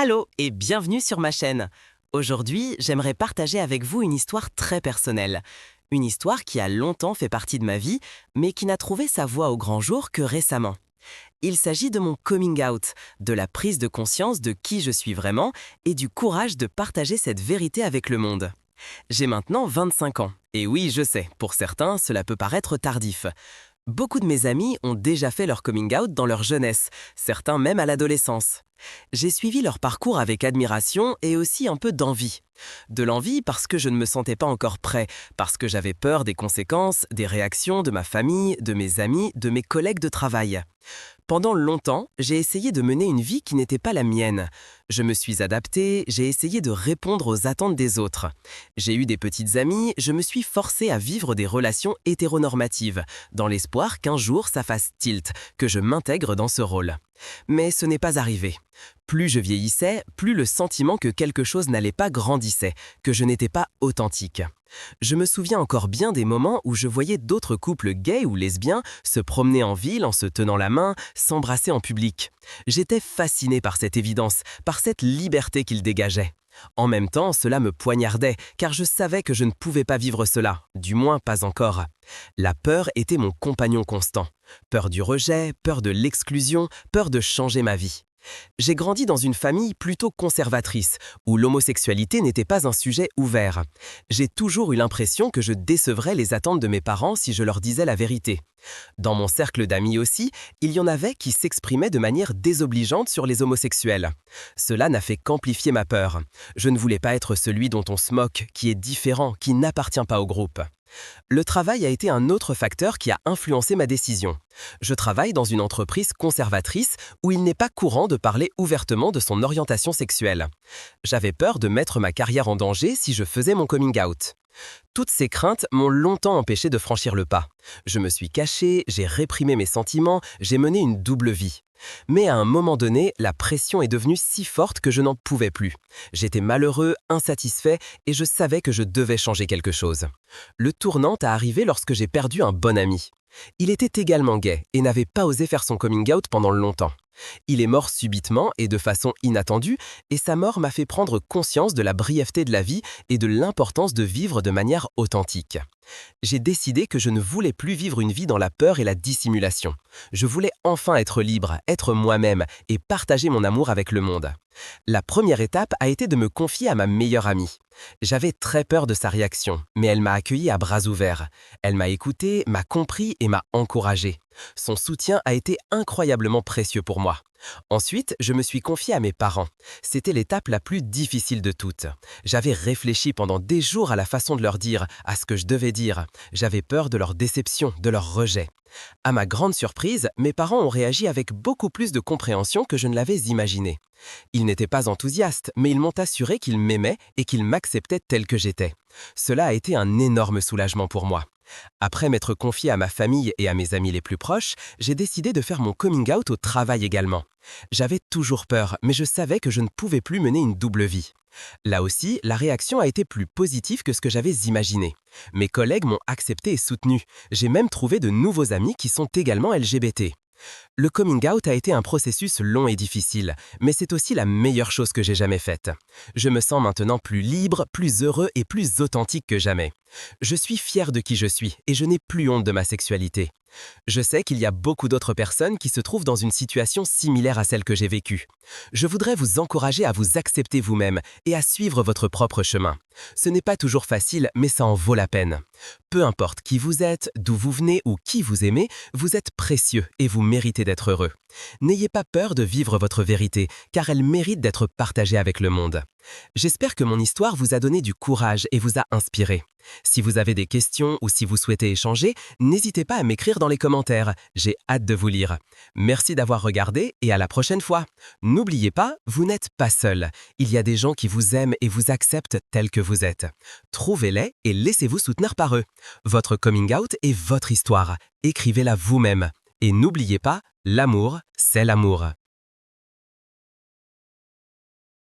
Allô et bienvenue sur ma chaîne. Aujourd'hui, j'aimerais partager avec vous une histoire très personnelle. Une histoire qui a longtemps fait partie de ma vie, mais qui n'a trouvé sa voie au grand jour que récemment. Il s'agit de mon coming out, de la prise de conscience de qui je suis vraiment et du courage de partager cette vérité avec le monde. J'ai maintenant 25 ans. Et oui, je sais, pour certains, cela peut paraître tardif. Beaucoup de mes amis ont déjà fait leur coming out dans leur jeunesse, certains même à l'adolescence. J'ai suivi leur parcours avec admiration et aussi un peu d'envie. De l'envie parce que je ne me sentais pas encore prêt, parce que j'avais peur des conséquences, des réactions de ma famille, de mes amis, de mes collègues de travail. Pendant longtemps, j'ai essayé de mener une vie qui n'était pas la mienne. Je me suis adapté, j'ai essayé de répondre aux attentes des autres. J'ai eu des petites amies, je me suis forcé à vivre des relations hétéronormatives, dans l'espoir qu'un jour ça fasse tilt, que je m'intègre dans ce rôle. Mais ce n'est pas arrivé. Plus je vieillissais, plus le sentiment que quelque chose n'allait pas grandissait, que je n'étais pas authentique. Je me souviens encore bien des moments où je voyais d'autres couples gays ou lesbiens se promener en ville en se tenant la main, s'embrasser en public. J'étais fasciné par cette évidence, par cette liberté qu'ils dégageaient. En même temps, cela me poignardait, car je savais que je ne pouvais pas vivre cela, du moins pas encore. La peur était mon compagnon constant. Peur du rejet, peur de l'exclusion, peur de changer ma vie. J'ai grandi dans une famille plutôt conservatrice, où l'homosexualité n'était pas un sujet ouvert. J'ai toujours eu l'impression que je décevrais les attentes de mes parents si je leur disais la vérité. Dans mon cercle d'amis aussi, il y en avait qui s'exprimaient de manière désobligeante sur les homosexuels. Cela n'a fait qu'amplifier ma peur. Je ne voulais pas être celui dont on se moque, qui est différent, qui n'appartient pas au groupe. Le travail a été un autre facteur qui a influencé ma décision. Je travaille dans une entreprise conservatrice où il n'est pas courant de parler ouvertement de son orientation sexuelle. J'avais peur de mettre ma carrière en danger si je faisais mon coming out. Toutes ces craintes m'ont longtemps empêché de franchir le pas. Je me suis caché, j'ai réprimé mes sentiments, j'ai mené une double vie. Mais à un moment donné, la pression est devenue si forte que je n'en pouvais plus. J'étais malheureux, insatisfait et je savais que je devais changer quelque chose. Le tournant a arrivé lorsque j'ai perdu un bon ami. Il était également gay et n'avait pas osé faire son coming out pendant longtemps. Il est mort subitement et de façon inattendue, et sa mort m'a fait prendre conscience de la brièveté de la vie et de l'importance de vivre de manière authentique. J'ai décidé que je ne voulais plus vivre une vie dans la peur et la dissimulation. Je voulais enfin être libre, être moi-même et partager mon amour avec le monde. La première étape a été de me confier à ma meilleure amie. J'avais très peur de sa réaction, mais elle m'a accueilli à bras ouverts. Elle m'a écouté, m'a compris et m'a encouragé. Son soutien a été incroyablement précieux pour moi. Ensuite, je me suis confié à mes parents. C'était l'étape la plus difficile de toutes. J'avais réfléchi pendant des jours à la façon de leur dire, à ce que je devais dire. J'avais peur de leur déception, de leur rejet. À ma grande surprise, mes parents ont réagi avec beaucoup plus de compréhension que je ne l'avais imaginé. Ils n'étaient pas enthousiastes, mais ils m'ont assuré qu'ils m'aimaient et qu'ils m'acceptaient tel que j'étais. Cela a été un énorme soulagement pour moi. Après m'être confié à ma famille et à mes amis les plus proches, j'ai décidé de faire mon coming out au travail également. J'avais toujours peur, mais je savais que je ne pouvais plus mener une double vie. Là aussi, la réaction a été plus positive que ce que j'avais imaginé. Mes collègues m'ont accepté et soutenu. J'ai même trouvé de nouveaux amis qui sont également LGBT. Le coming out a été un processus long et difficile, mais c'est aussi la meilleure chose que j'ai jamais faite. Je me sens maintenant plus libre, plus heureux et plus authentique que jamais. Je suis fier de qui je suis et je n'ai plus honte de ma sexualité. Je sais qu'il y a beaucoup d'autres personnes qui se trouvent dans une situation similaire à celle que j'ai vécue. Je voudrais vous encourager à vous accepter vous-même et à suivre votre propre chemin. Ce n'est pas toujours facile, mais ça en vaut la peine. Peu importe qui vous êtes, d'où vous venez ou qui vous aimez, vous êtes précieux et vous méritez d'être heureux. N'ayez pas peur de vivre votre vérité, car elle mérite d'être partagée avec le monde. J'espère que mon histoire vous a donné du courage et vous a inspiré. Si vous avez des questions ou si vous souhaitez échanger, n'hésitez pas à m'écrire dans les commentaires. J'ai hâte de vous lire. Merci d'avoir regardé et à la prochaine fois. N'oubliez pas, vous n'êtes pas seul. Il y a des gens qui vous aiment et vous acceptent tel que vous êtes. Trouvez-les et laissez-vous soutenir par eux. Votre coming out est votre histoire. Écrivez-la vous-même. Et n'oubliez pas, l'amour, c'est l'amour.